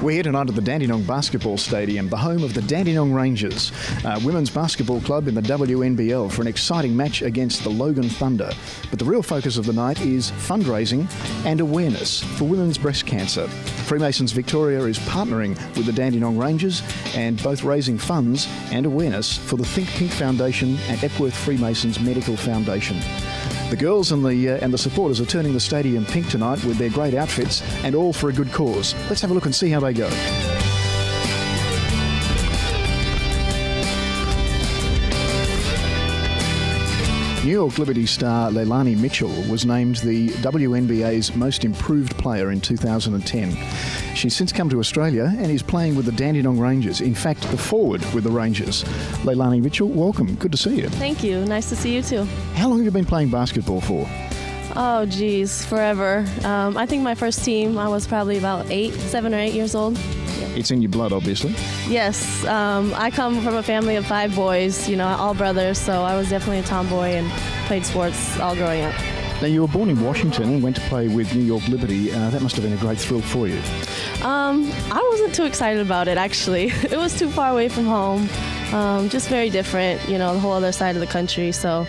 We're here tonight at the Dandenong Basketball Stadium, the home of the Dandenong Rangers, women's basketball club in the WNBL, for an exciting match against the Logan Thunder. But the real focus of the night is fundraising and awareness for women's breast cancer. Freemasons Victoria is partnering with the Dandenong Rangers and both raising funds and awareness for the Think Pink Foundation and Epworth Freemasons Medical Foundation. The girls and the supporters are turning the stadium pink tonight with their great outfits, and all for a good cause. Let's have a look and see how they go. New York Liberty star Leilani Mitchell was named the WNBA's Most Improved Player in 2010. She's since come to Australia and is playing with the Dandenong Rangers, in fact, the forward with the Rangers. Leilani Mitchell, welcome. Good to see you. Thank you. Nice to see you too. How long have you been playing basketball for? Oh, geez, forever. I think my first team, I was probably about 7 or 8 years old. It's in your blood, obviously. Yes. I come from a family of 5 boys, all brothers, so I was definitely a tomboy and played sports all growing up. Now, you were born in Washington and went to play with New York Liberty. That must have been a great thrill for you. I wasn't too excited about it, actually. It was too far away from home, just very different, the whole other side of the country. So,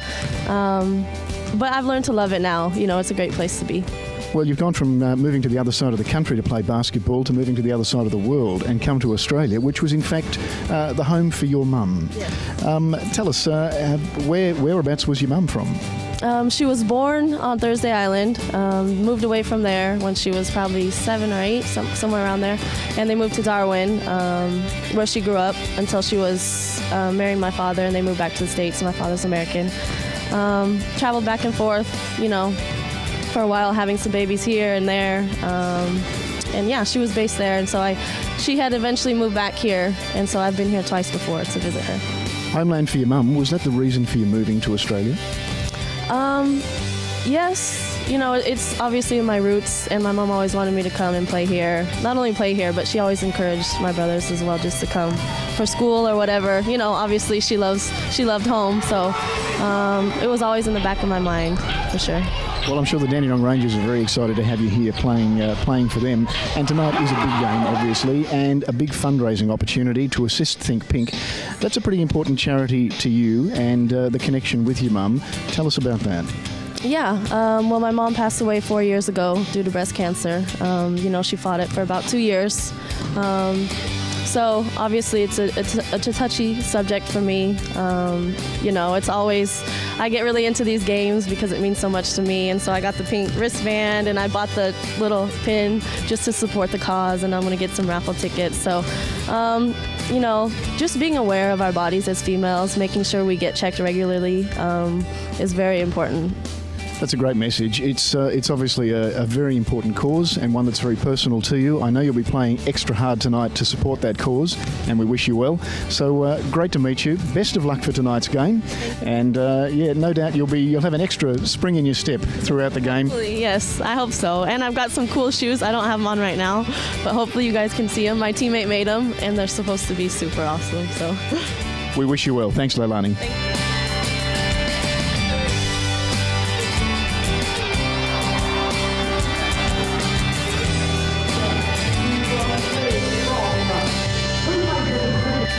but I've learned to love it now. It's a great place to be. Well, you've gone from moving to the other side of the country to play basketball to moving to the other side of the world and come to Australia, which was in fact the home for your mum. Yes. Tell us, whereabouts was your mum from? She was born on Thursday Island, moved away from there when she was probably 7 or 8, somewhere around there, and they moved to Darwin, where she grew up until she was marrying my father, and they moved back to the States. My father's American. Traveled back and forth, for a while, having some babies here and there, and yeah, she was based there, and so she had eventually moved back here, and so I've been here twice before to visit her. Homeland for your mum, was that the reason for you moving to Australia? Yes, it's obviously in my roots, and my mom always wanted me to come and play here. Not only play here, but she always encouraged my brothers as well just to come for school or whatever. Obviously she loved home, so it was always in the back of my mind, for sure. Well, I'm sure the Dandenong Rangers are very excited to have you here playing for them. And tonight is a big game, obviously, and a big fundraising opportunity to assist Think Pink. That's a pretty important charity to you, and the connection with your mum. Tell us about that. Yeah, well, my mom passed away 4 years ago due to breast cancer. She fought it for about 2 years. So obviously it's a touchy subject for me. It's always, I get really into these games because it means so much to me, and so I got the pink wristband and I bought the little pin just to support the cause, and I'm going to get some raffle tickets. So, just being aware of our bodies as females, making sure we get checked regularly is very important. That's a great message. It's obviously a very important cause, and one that's very personal to you. I know you'll be playing extra hard tonight to support that cause, and we wish you well. So great to meet you. Best of luck for tonight's game, and no doubt you'll have an extra spring in your step throughout the game. Hopefully, yes, I hope so. And I've got some cool shoes. I don't have them on right now, but hopefully you guys can see them. My teammate made them, and they're supposed to be super awesome. So we wish you well. Thanks, Leilani. Thank you.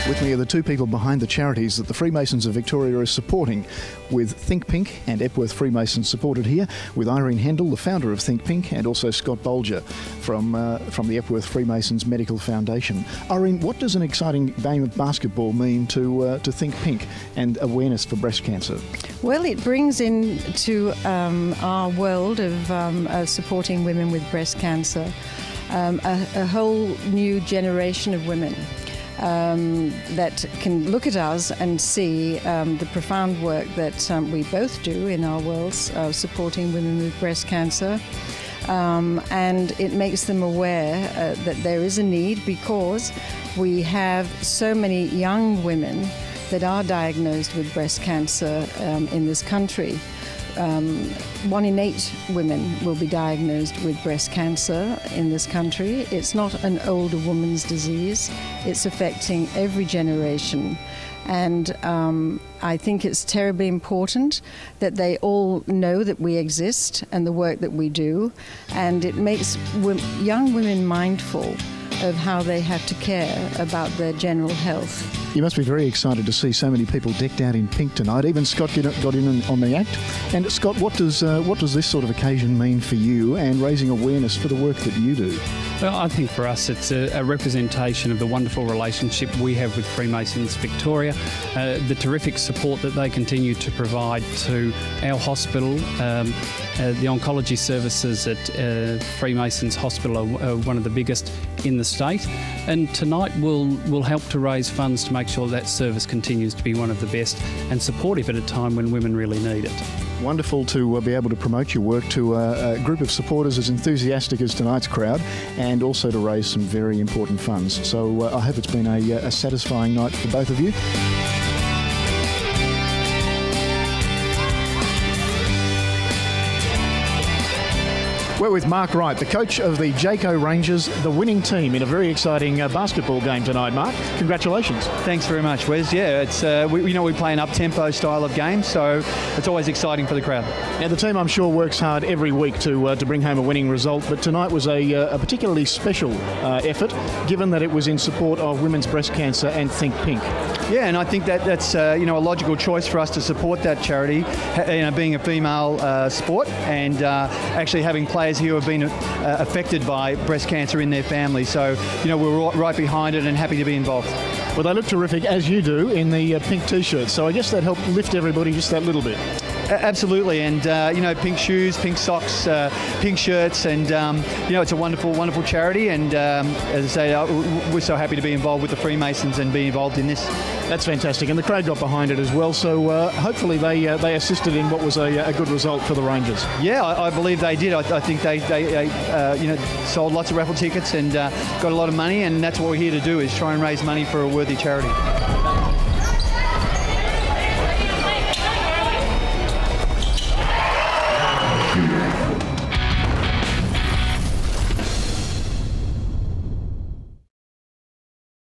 With me are the two people behind the charities that the Freemasons of Victoria is supporting, with Think Pink and Epworth Freemasons supported here, with Irene Hendel, the founder of Think Pink, and also Scott Bolger from the Epworth Freemasons Medical Foundation. Irene, what does an exciting game of basketball mean to Think Pink and awareness for breast cancer? Well, it brings into our world of supporting women with breast cancer a whole new generation of women that can look at us and see the profound work that we both do in our worlds supporting women with breast cancer. And it makes them aware that there is a need, because we have so many young women that are diagnosed with breast cancer in this country. 1 in 8 women will be diagnosed with breast cancer in this country. It's not an older woman's disease. It's affecting every generation. And I think it's terribly important that they all know that we exist and the work that we do. And it makes young women mindful of how they have to care about their general health. You must be very excited to see so many people decked out in pink tonight. Even Scott got in on the act. And Scott, what does this sort of occasion mean for you and raising awareness for the work that you do? Well, I think for us it's a representation of the wonderful relationship we have with Freemasons Victoria, the terrific support that they continue to provide to our hospital. The oncology services at Freemasons Hospital are one of the biggest in the state, and tonight we'll help to raise funds to make sure that service continues to be one of the best and supportive at a time when women really need it. Wonderful to be able to promote your work to a group of supporters as enthusiastic as tonight's crowd, and also to raise some very important funds. So I hope it's been a satisfying night for both of you. We're with Mark Wright, the coach of the Jaco Rangers, the winning team in a very exciting basketball game tonight. Mark, congratulations. Thanks very much, Wes. Yeah, it's we play an up-tempo style of game, so it's always exciting for the crowd. Now, the team, I'm sure, works hard every week to bring home a winning result, but tonight was a particularly special effort, given that it was in support of women's breast cancer and Think Pink. Yeah, and I think that's a logical choice for us to support that charity, being a female sport, and actually having players who have been affected by breast cancer in their family. So, we're right behind it and happy to be involved. Well, they look terrific, as you do, in the pink T-shirts. So I guess that helped lift everybody just that little bit. Absolutely, and pink shoes, pink socks, pink shirts, and it's a wonderful, wonderful charity. And as I say, we're so happy to be involved with the Freemasons and be involved in this. That's fantastic, and the crowd got behind it as well. So hopefully they assisted in what was a good result for the Rangers. Yeah, I believe they did. I think they sold lots of raffle tickets and got a lot of money, and that's what we're here to do, is try and raise money for a worthy charity.